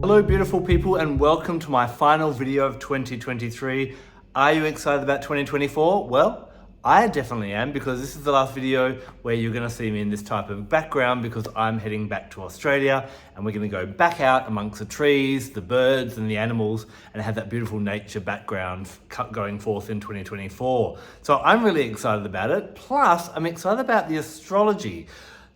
Hello beautiful people and welcome to my final video of 2023. Are you excited about 2024? Well, I definitely am, because this is the last video where you're going to see me in this type of background, because I'm heading back to Australia and we're going to go back out amongst the trees, the birds and the animals and have that beautiful nature background going forth in 2024. So I'm really excited about it. Plus, I'm excited about the astrology.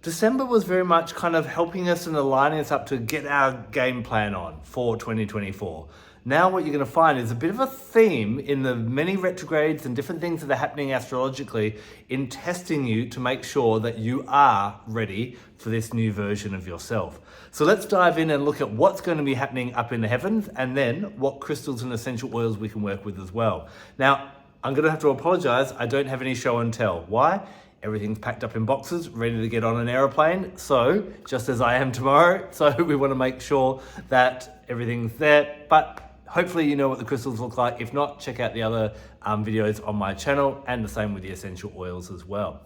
December was very much kind of helping us and aligning us up to get our game plan on for 2024. Now what you're going to find is a bit of a theme in the many retrogrades and different things that are happening astrologically in testing you to make sure that you are ready for this new version of yourself. So let's dive in and look at what's going to be happening up in the heavens, and then what crystals and essential oils we can work with as well. Now, I'm going to have to apologize. I don't have any show and tell. Why? Everything's packed up in boxes, ready to get on an aeroplane. So, just as I am tomorrow, so we want to make sure that everything's there. But hopefully you know what the crystals look like. If not, check out the other videos on my channel, and the same with the essential oils as well.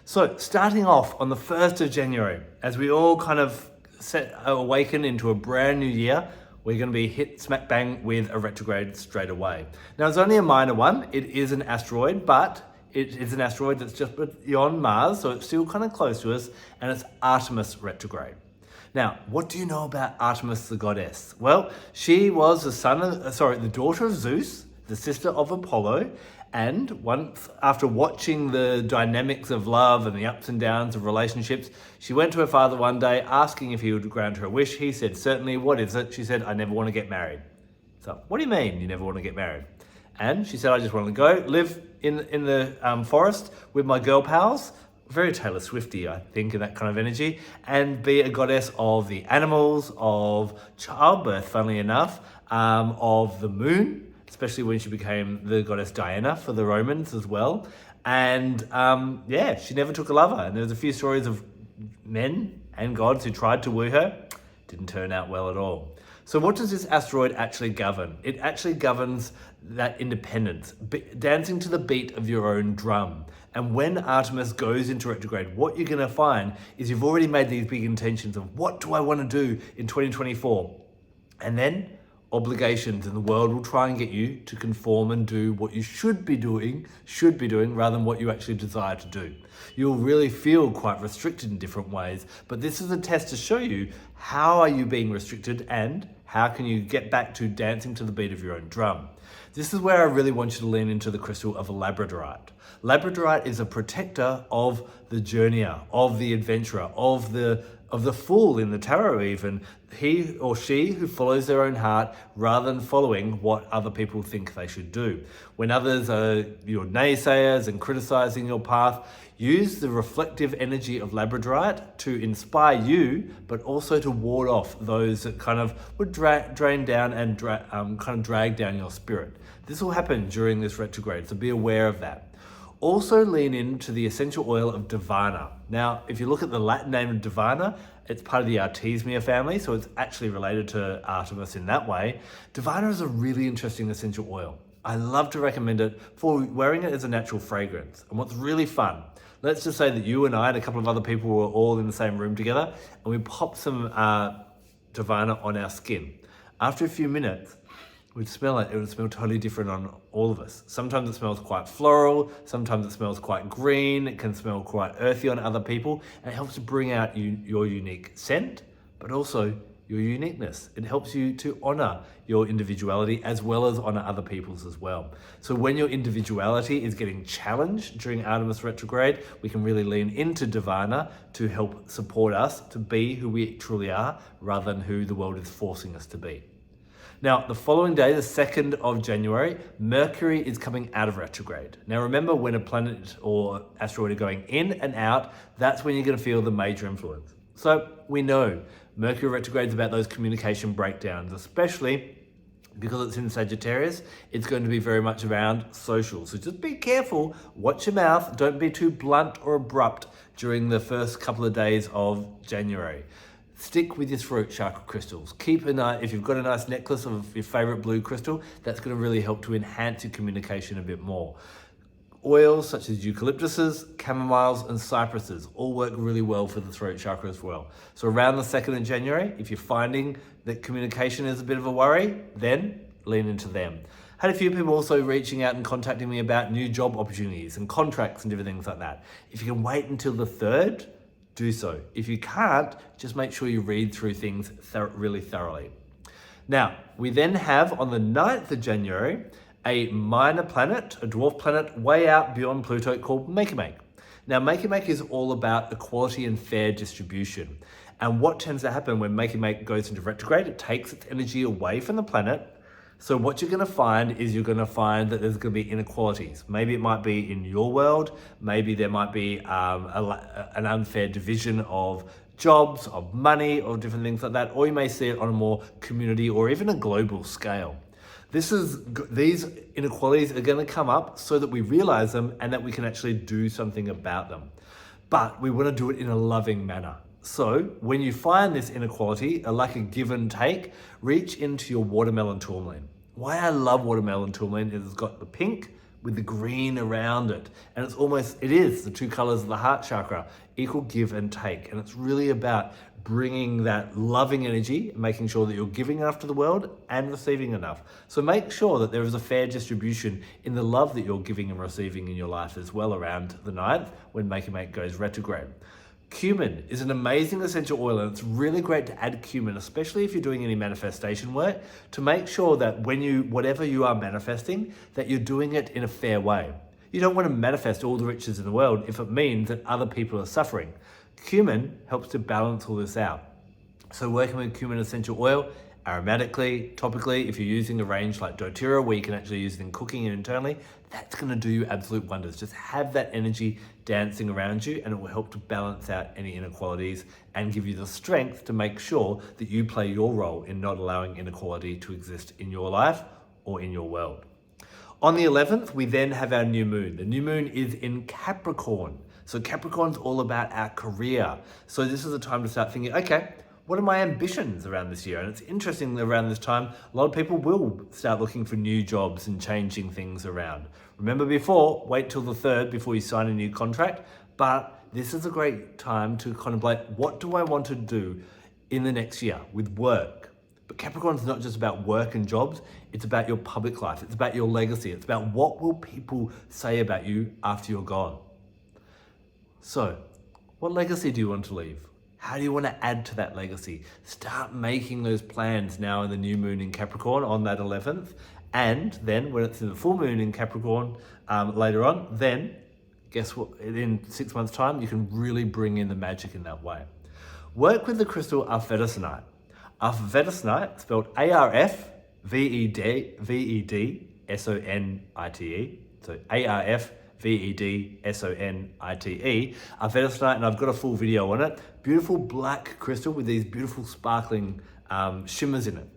So, starting off on the 1st of January, as we all kind of awaken into a brand new year, we're going to be hit smack bang with a retrograde straight away. Now, it's only a minor one. It is an asteroid, but it is an asteroid that's just beyond Mars, so it's still kind of close to us, and it's Artemis retrograde. Now, what do you know about Artemis the goddess? Well, she was the daughter of Zeus, the sister of Apollo, and once, after watching the dynamics of love and the ups and downs of relationships, she went to her father one day asking if he would grant her a wish. He said, "Certainly, what is it?" She said, "I never want to get married." So, what do you mean you never want to get married? And she said, "I just want to go live in the forest with my girl pals," very Taylor Swifty, I think, in that kind of energy, and be a goddess of the animals, of childbirth, funnily enough, of the moon, especially when she became the goddess Diana for the Romans as well. And she never took a lover. And there's a few stories of men and gods who tried to woo her. Didn't turn out well at all. So what does this asteroid actually govern? It actually governs that independence, dancing to the beat of your own drum. And when Artemis goes into retrograde, what you're going to find is you've already made these big intentions of what do I want to do in 2024? And then obligations in the world will try and get you to conform and do what you should be doing rather than what you actually desire to do. You'll really feel quite restricted in different ways, but this is a test to show you how are you being restricted and how can you get back to dancing to the beat of your own drum. This is where I really want you to lean into the crystal of Labradorite. Labradorite is a protector of the journeyer, of the adventurer, of the fool in the tarot even, he or she who follows their own heart rather than following what other people think they should do. When others are your naysayers and criticizing your path, use the reflective energy of Labradorite to inspire you, but also to ward off those that kind of would drain down and kind of drag down your spirit. This will happen during this retrograde, so be aware of that. Also lean into the essential oil of Davana. Now, if you look at the Latin name of Davana, it's part of the Artemisia family, so it's actually related to Artemis in that way. Davana is a really interesting essential oil. I love to recommend it for wearing it as a natural fragrance. And what's really fun, let's just say that you and I and a couple of other people were all in the same room together and we pop some Davana on our skin. After a few minutes, we'd smell it, it would smell totally different on all of us. Sometimes it smells quite floral, sometimes it smells quite green, it can smell quite earthy on other people, and it helps to bring out your unique scent, but also your uniqueness. It helps you to honor your individuality as well as honor other people's as well. So when your individuality is getting challenged during Artemis retrograde, we can really lean into Davana to help support us to be who we truly are rather than who the world is forcing us to be. Now, the following day, the 2nd of January, Mercury is coming out of retrograde. Now, remember, when a planet or asteroid are going in and out, that's when you're going to feel the major influence. So we know Mercury retrograde is about those communication breakdowns, especially because it's in Sagittarius. It's going to be very much around social. So just be careful, watch your mouth, don't be too blunt or abrupt during the first couple of days of January. Stick with your throat chakra crystals. If you've got a nice necklace of your favorite blue crystal, that's going to really help to enhance your communication a bit more. Oils such as eucalyptuses, chamomiles, and cypresses all work really well for the throat chakra as well. So around the 2nd of January, if you're finding that communication is a bit of a worry, then lean into them. Had a few people also reaching out and contacting me about new job opportunities and contracts and different things like that. If you can wait until the 3rd, do so. If you can't, just make sure you read through things really thoroughly. Now, we then have on the 9th of January, a minor planet, a dwarf planet way out beyond Pluto called Makemake. Now, Makemake is all about equality and fair distribution. And what tends to happen when Makemake goes into retrograde, it takes its energy away from the planet. So what you're going to find is you're going to find that there's going to be inequalities. Maybe it might be in your world. Maybe there might be an unfair division of jobs, of money, or different things like that. Or you may see it on a more community or even a global scale. These inequalities are going to come up so that we realize them and that we can actually do something about them. But we want to do it in a loving manner. So when you find this inequality, like a give and take, reach into your watermelon tourmaline. Why I love watermelon tourmaline is it's got the pink with the green around it. And it is the two colors of the heart chakra, equal give and take. And it's really about bringing that loving energy, making sure that you're giving enough to the world and receiving enough. So make sure that there is a fair distribution in the love that you're giving and receiving in your life as well around the 9th when Makemake goes retrograde. Cumin is an amazing essential oil, and it's really great to add cumin, especially if you're doing any manifestation work, to make sure that whatever you are manifesting, that you're doing it in a fair way. You don't want to manifest all the riches in the world if it means that other people are suffering. Cumin helps to balance all this out. So working with cumin essential oil, aromatically, topically, if you're using a range like doTERRA where you can actually use it in cooking and internally, that's going to do you absolute wonders. Just have that energy dancing around you and it will help to balance out any inequalities and give you the strength to make sure that you play your role in not allowing inequality to exist in your life or in your world. On the 11th, we then have our new moon. The new moon is in Capricorn. So Capricorn's all about our career. So this is a time to start thinking, okay, what are my ambitions around this year? And it's interesting that around this time, a lot of people will start looking for new jobs and changing things around. Remember before, wait till the 3rd before you sign a new contract, but this is a great time to contemplate, what do I want to do in the next year with work? But Capricorn's not just about work and jobs, it's about your public life, it's about your legacy, it's about what will people say about you after you're gone. So, what legacy do you want to leave? How do you want to add to that legacy? Start making those plans now in the new moon in Capricorn on that 11th. And then when it's in the full moon in Capricorn later on, then guess what? In 6 months' time, you can really bring in the magic in that way. Work with the crystal Arfvedsonite. Arfvedsonite, spelled A-R-F-V-E-D-S-O-N-I-T-E. So A-R-F-V-E-D-S-O-N-I-T-E. Arfvedsonite, and I've got a full video on it. Beautiful black crystal with these beautiful sparkling shimmers in it.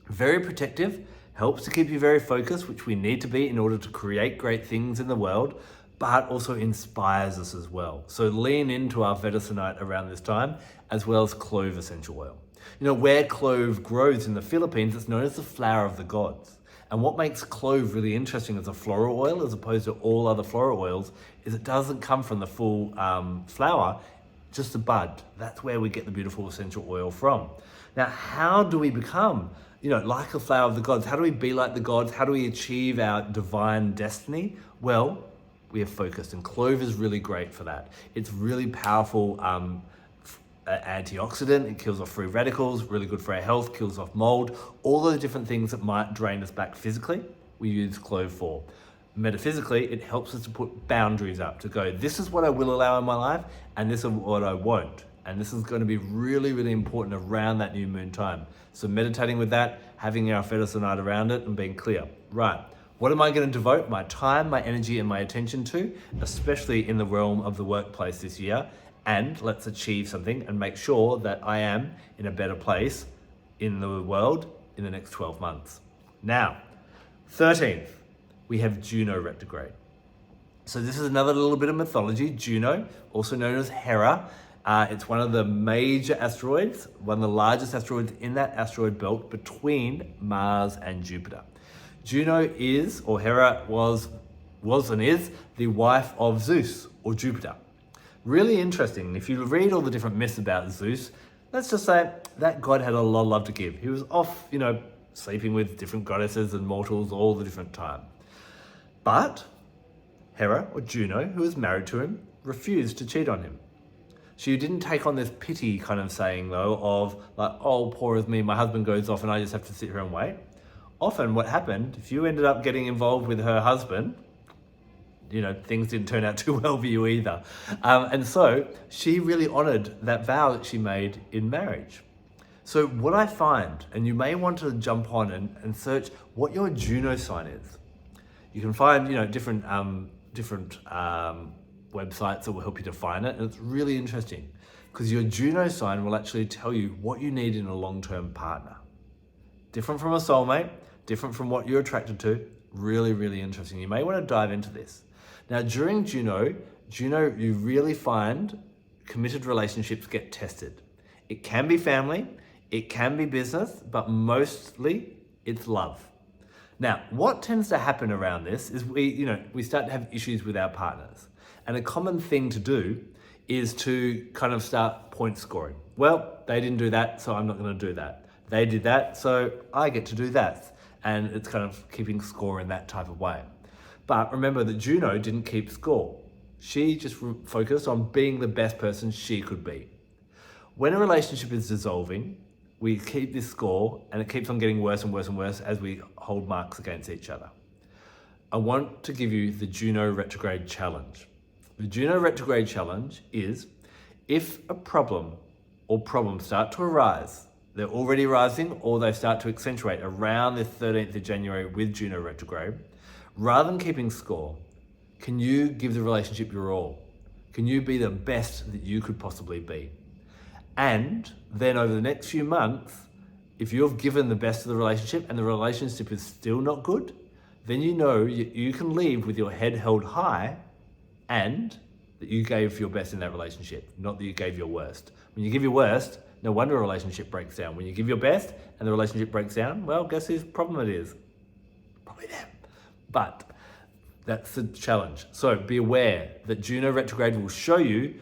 Very protective, helps to keep you very focused, which we need to be in order to create great things in the world, but also inspires us as well. So lean into our Arfvedsonite around this time, as well as clove essential oil. You know, where clove grows in the Philippines, it's known as the flower of the gods. And what makes clove really interesting as a floral oil, as opposed to all other floral oils, is it doesn't come from the full flower, just the bud. That's where we get the beautiful essential oil from. Now, how do we become, like a flower of the gods? How do we be like the gods? How do we achieve our divine destiny? Well, we are focused, and clove is really great for that. It's really powerful antioxidant. It kills off free radicals, really good for our health, kills off mold, all those different things that might drain us back physically, we use clove for. Metaphysically, it helps us to put boundaries up, to go, this is what I will allow in my life, and this is what I won't. And this is going to be really, really important around that new moon time. So meditating with that, having our Arfvedsonite around it, and being clear. Right, what am I going to devote my time, my energy, and my attention to, especially in the realm of the workplace this year? And let's achieve something and make sure that I am in a better place in the world in the next 12 months. Now, 13th, we have Juno retrograde. So this is another little bit of mythology. Juno, also known as Hera, it's one of the major asteroids, one of the largest asteroids in that asteroid belt between Mars and Jupiter. Juno is, or Hera was, was and is the wife of Zeus or Jupiter. Really interesting. If you read all the different myths about Zeus, let's just say that god had a lot of love to give. He was off, sleeping with different goddesses and mortals all the different time. But Hera, or Juno, who was married to him, refused to cheat on him. She didn't take on this pity kind of saying, though, of like, oh, poor is me, my husband goes off and I just have to sit here and wait. Often what happened, if you ended up getting involved with her husband, things didn't turn out too well for you either. And so she really honored that vow that she made in marriage. So what I find, and you may want to jump on and search what your Juno sign is. You can find, different websites that will help you define it. And it's really interesting because your Juno sign will actually tell you what you need in a long-term partner. Different from a soulmate, different from what you're attracted to. Really, really interesting. You may want to dive into this. Now, during Juno, you really find committed relationships get tested. It can be family, it can be business, but mostly it's love. Now, what tends to happen around this is we start to have issues with our partners. And a common thing to do is to kind of start point scoring. Well, they didn't do that, so I'm not going to do that. They did that, so I get to do that. And it's kind of keeping score in that type of way. But remember that Juno didn't keep score. She just focused on being the best person she could be. When a relationship is dissolving, we keep this score and it keeps on getting worse and worse and worse as we hold marks against each other. I want to give you the Juno Retrograde Challenge. The Juno Retrograde Challenge is if a problem or problems start to arise, they're already rising or they start to accentuate around the 13th of January with Juno Retrograde, rather than keeping score, can you give the relationship your all? Can you be the best that you could possibly be? And then over the next few months, if you've given the best of the relationship and the relationship is still not good, then you can leave with your head held high and that you gave your best in that relationship, not that you gave your worst. When you give your worst, no wonder a relationship breaks down. When you give your best and the relationship breaks down, well, guess whose problem it is? Probably them. But that's the challenge. So be aware that Juno Retrograde will show you,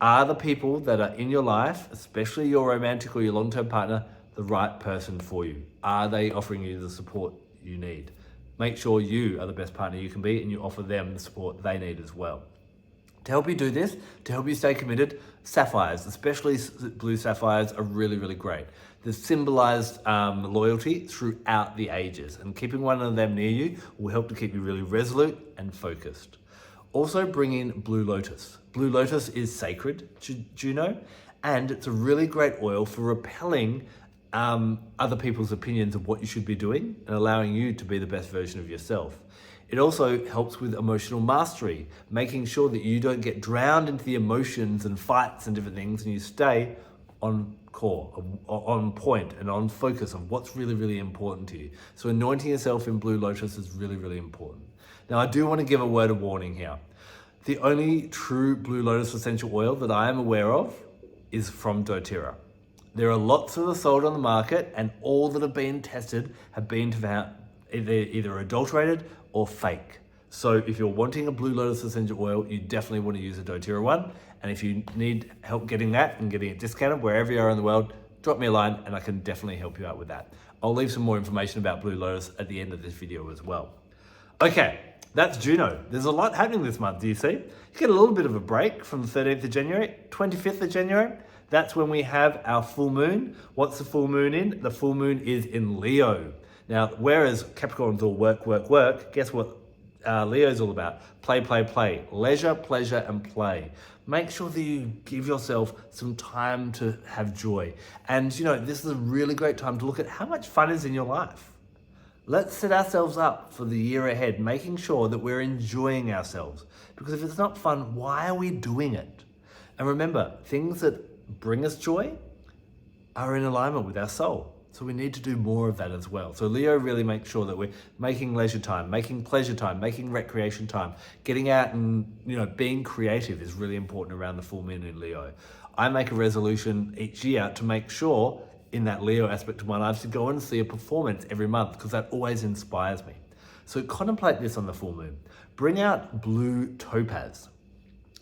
are the people that are in your life, especially your romantic or your long-term partner, the right person for you? Are they offering you the support you need? Make sure you are the best partner you can be and you offer them the support they need as well. To help you do this, to help you stay committed, sapphires, especially blue sapphires, are really, really great. They've symbolized loyalty throughout the ages, and keeping one of them near you will help to keep you really resolute and focused. Also bring in Blue Lotus. Blue Lotus is sacred to Juno, and it's a really great oil for repelling other people's opinions of what you should be doing and allowing you to be the best version of yourself. It also helps with emotional mastery, making sure that you don't get drowned into the emotions and fights and different things, and you stay on core, on point and on focus on what's really, really important to you. So anointing yourself in Blue Lotus is really, really important. Now, I do want to give a word of warning here. The only true Blue Lotus essential oil that I am aware of is from doTERRA. There are lots that are sold on the market, and all that have been tested have been either adulterated or fake. So if you're wanting a Blue Lotus essential oil, you definitely want to use a doTERRA one. And if you need help getting that and getting it discounted wherever you are in the world, drop me a line and I can definitely help you out with that. I'll leave some more information about Blue Lotus at the end of this video as well. Okay, that's Juno. There's a lot happening this month, do you see? You get a little bit of a break from the 13th of January, 25th of January. That's when we have our full moon. What's the full moon in? The full moon is in Leo. Now, whereas Capricorn's all work, work, work, guess what Leo's all about? Play, play, play. Leisure, pleasure, and play. Make sure that you give yourself some time to have joy. And this is a really great time to look at how much fun is in your life. Let's set ourselves up for the year ahead, making sure that we're enjoying ourselves. Because if it's not fun, why are we doing it? And remember, things that bring us joy are in alignment with our soul. So we need to do more of that as well. So Leo really makes sure that we're making leisure time, making pleasure time, making recreation time, getting out and being creative is really important around the full moon in Leo. I make a resolution each year to make sure in that Leo aspect of my life to go and see a performance every month because that always inspires me. So contemplate this on the full moon. Bring out blue topaz.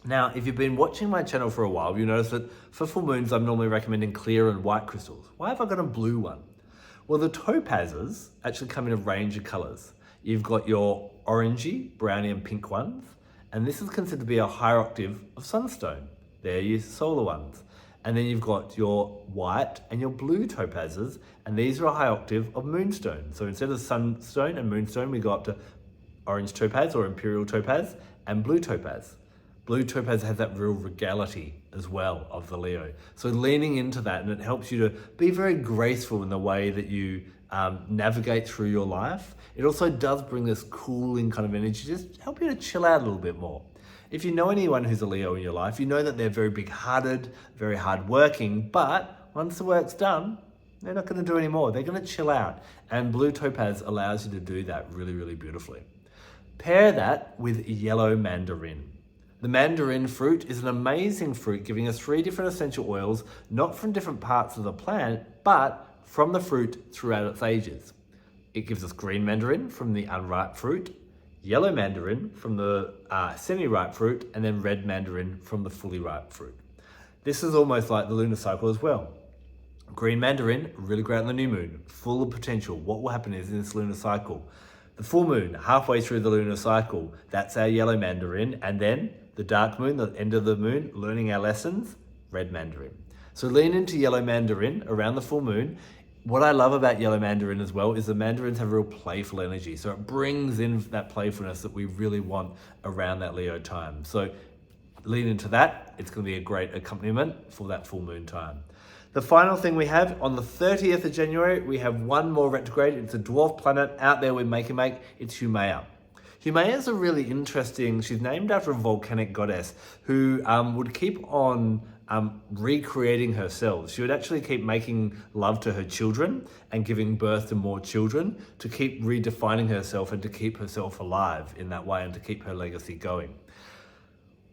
Now, if you've been watching my channel for a while, you notice that for full moons, I'm normally recommending clear and white crystals. Why have I got a blue one? Well, the topazes actually come in a range of colors. You've got your orangey, browny and pink ones, and this is considered to be a higher octave of sunstone. They're your solar ones. And then you've got your white and your blue topazes, and these are a high octave of moonstone. So instead of sunstone and moonstone, we go up to orange topaz or imperial topaz and blue topaz. Blue topaz has that real regality as well of the Leo. So leaning into that, and it helps you to be very graceful in the way that you navigate through your life. It also does bring this cooling kind of energy, just help you to chill out a little bit more. If you know anyone who's a Leo in your life, you know that they're very big-hearted, very hard-working, but once the work's done, they're not going to do any more. They're going to chill out. And blue topaz allows you to do that really, really beautifully. Pair that with yellow mandarin. The mandarin fruit is an amazing fruit, giving us 3 different essential oils, not from different parts of the plant, but from the fruit throughout its ages. It gives us green mandarin from the unripe fruit, yellow mandarin from the semi-ripe fruit, and then red mandarin from the fully ripe fruit. This is almost like the lunar cycle as well. Green mandarin, really great on the new moon, full of potential. What will happen is in this lunar cycle, the full moon, halfway through the lunar cycle, that's our yellow mandarin, and then the dark moon, the end of the moon, learning our lessons, red mandarin. So lean into yellow mandarin around the full moon. What I love about yellow mandarin as well is the mandarins have real playful energy. So it brings in that playfulness that we really want around that Leo time. So lean into that. It's going to be a great accompaniment for that full moon time. The final thing we have on the 30th of January, we have one more retrograde. It's a dwarf planet out there with Makemake. It's Haumea. Haumea is a really interesting, she's named after a volcanic goddess who would keep on recreating herself. She would actually keep making love to her children and giving birth to more children to keep redefining herself and to keep herself alive in that way and to keep her legacy going.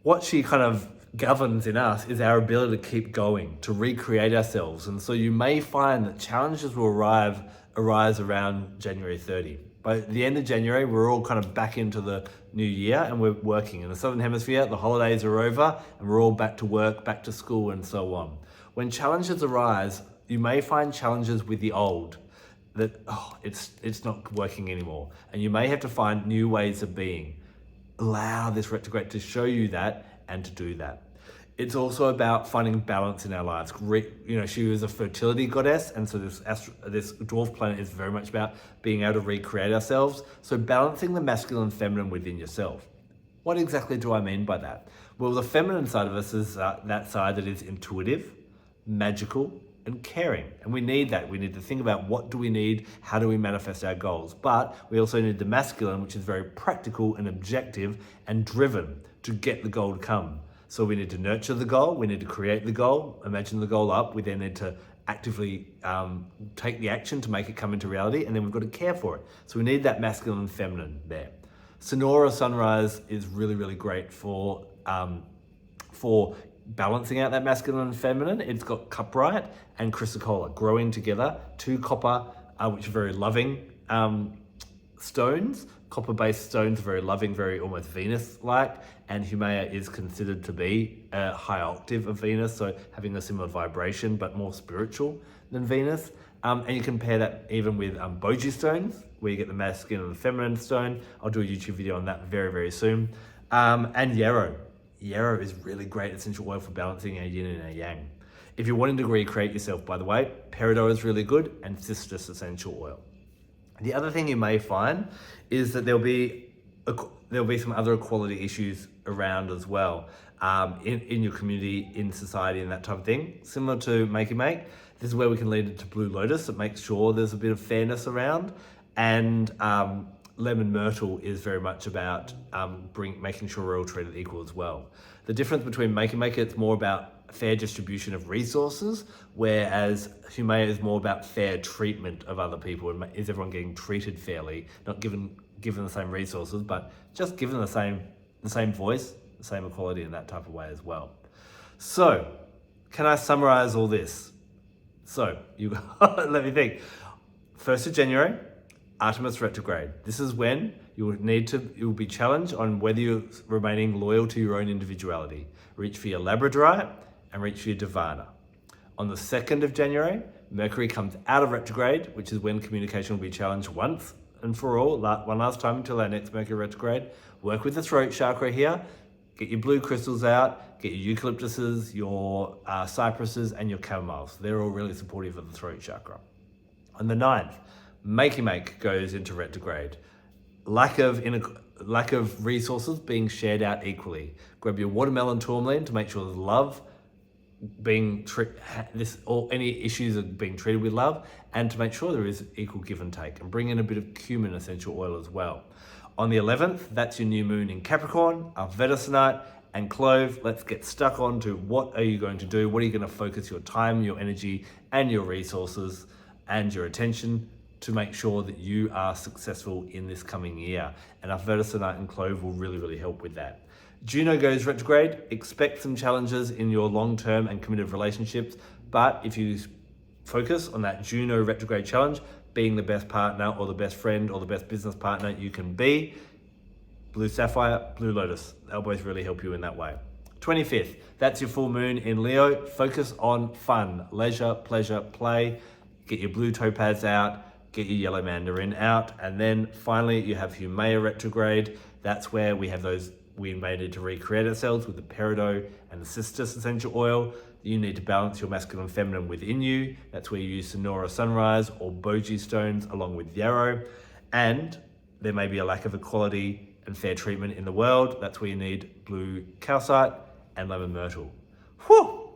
What she kind of governs in us is our ability to keep going, to recreate ourselves. And so you may find that challenges will arise around January 30. By the end of January, we're all kind of back into the new year and we're working. In the Southern Hemisphere, the holidays are over and we're all back to work, back to school and so on. When challenges arise, you may find challenges with the old that, it's not working anymore. And you may have to find new ways of being. Allow this retrograde to show you that and to do that. It's also about finding balance in our lives. She was a fertility goddess, and so this dwarf planet is very much about being able to recreate ourselves. So balancing the masculine and feminine within yourself. What exactly do I mean by that? Well, the feminine side of us is that side that is intuitive, magical, and caring. And we need that. We need to think about what do we need, how do we manifest our goals. But we also need the masculine, which is very practical and objective and driven to get the goal to come. So we need to nurture the goal, we need to create the goal, imagine the goal up, we then need to actively take the action to make it come into reality, and then we've got to care for it. So we need that masculine and feminine there. Sonora sunrise is really, really great for balancing out that masculine and feminine. It's got cuprite and chrysocolla growing together, 2 copper, which are very loving stones. Copper-based stones are very loving, very almost Venus-like, and Haumea is considered to be a high octave of Venus, so having a similar vibration, but more spiritual than Venus. And you can pair that even with Boji stones, where you get the masculine and the feminine stone. I'll do a YouTube video on that very, very soon. And Yarrow. Yarrow is really great essential oil for balancing our yin and our yang. If you're wanting to recreate yourself, by the way, Peridot is really good, and Cistus essential oil. The other thing you may find is that there'll be some other equality issues around as well in your community, in society, and that type of thing. Similar to Makemake, this is where we can lead it to Blue Lotus that makes sure there's a bit of fairness around. And Lemon Myrtle is very much about making sure we're all treated equal as well. The difference between Makemake, it's more about fair distribution of resources, whereas Haumea is more about fair treatment of other people. And is everyone getting treated fairly, not given the same resources, but just given the same voice, the same equality in that type of way as well. So, can I summarize all this? So, let me think. 1st of January, Artemis retrograde. This is when you will be challenged on whether you're remaining loyal to your own individuality. Reach for your Labradorite and reach for your Davana. On the 2nd of January, Mercury comes out of retrograde, which is when communication will be challenged once and for all, one last time until our next Mercury retrograde. Work with the throat chakra here. Get your blue crystals out, get your eucalyptuses, your cypresses, and your chamomiles. They're all really supportive of the throat chakra. On the 9th, Makemake goes into retrograde. Lack of resources being shared out equally. Grab your watermelon tourmaline to make sure there's love any issues are being treated with love, and to make sure there is equal give and take. And bring in a bit of Cumin essential oil as well. On the 11th, that's your new moon in Capricorn, Arfvedsonite, and Clove. Let's get stuck on to what are you going to do? What are you going to focus your time, your energy, and your resources and your attention to make sure that you are successful in this coming year? And Arfvedsonite and Clove will really, really help with that. Juno goes retrograde. Expect some challenges in your long-term and committed relationships, but if you focus on that Juno retrograde challenge, being the best partner or the best friend or the best business partner you can be, blue Sapphire, blue Lotus, they'll both really help you in that way. 25th, that's your full moon in Leo. Focus on fun, leisure, pleasure, play. Get your blue Topaz out, get your yellow Mandarin out, and then finally you have Haumea retrograde. That's where we have those, we needed to recreate ourselves with the Peridot and the Cistus essential oil. You need to balance your masculine and feminine within you. That's where you use Sonora sunrise or Boji stones along with Yarrow. And there may be a lack of equality and fair treatment in the world. That's where you need blue calcite and lemon myrtle. Whew,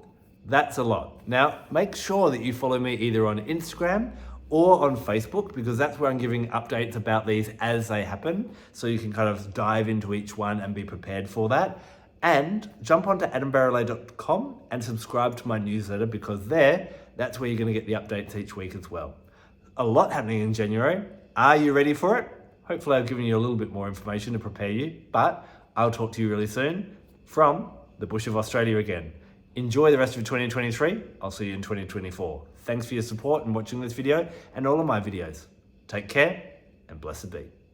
that's a lot. Now, make sure that you follow me either on Instagram or on Facebook, because that's where I'm giving updates about these as they happen. So you can kind of dive into each one and be prepared for that. And jump onto adambarralet.com and subscribe to my newsletter, because that's where you're going to get the updates each week as well. A lot happening in January. Are you ready for it? Hopefully I've given you a little bit more information to prepare you, but I'll talk to you really soon from the bush of Australia again. Enjoy the rest of 2023. I'll see you in 2024. Thanks for your support and watching this video and all of my videos. Take care and blessed be.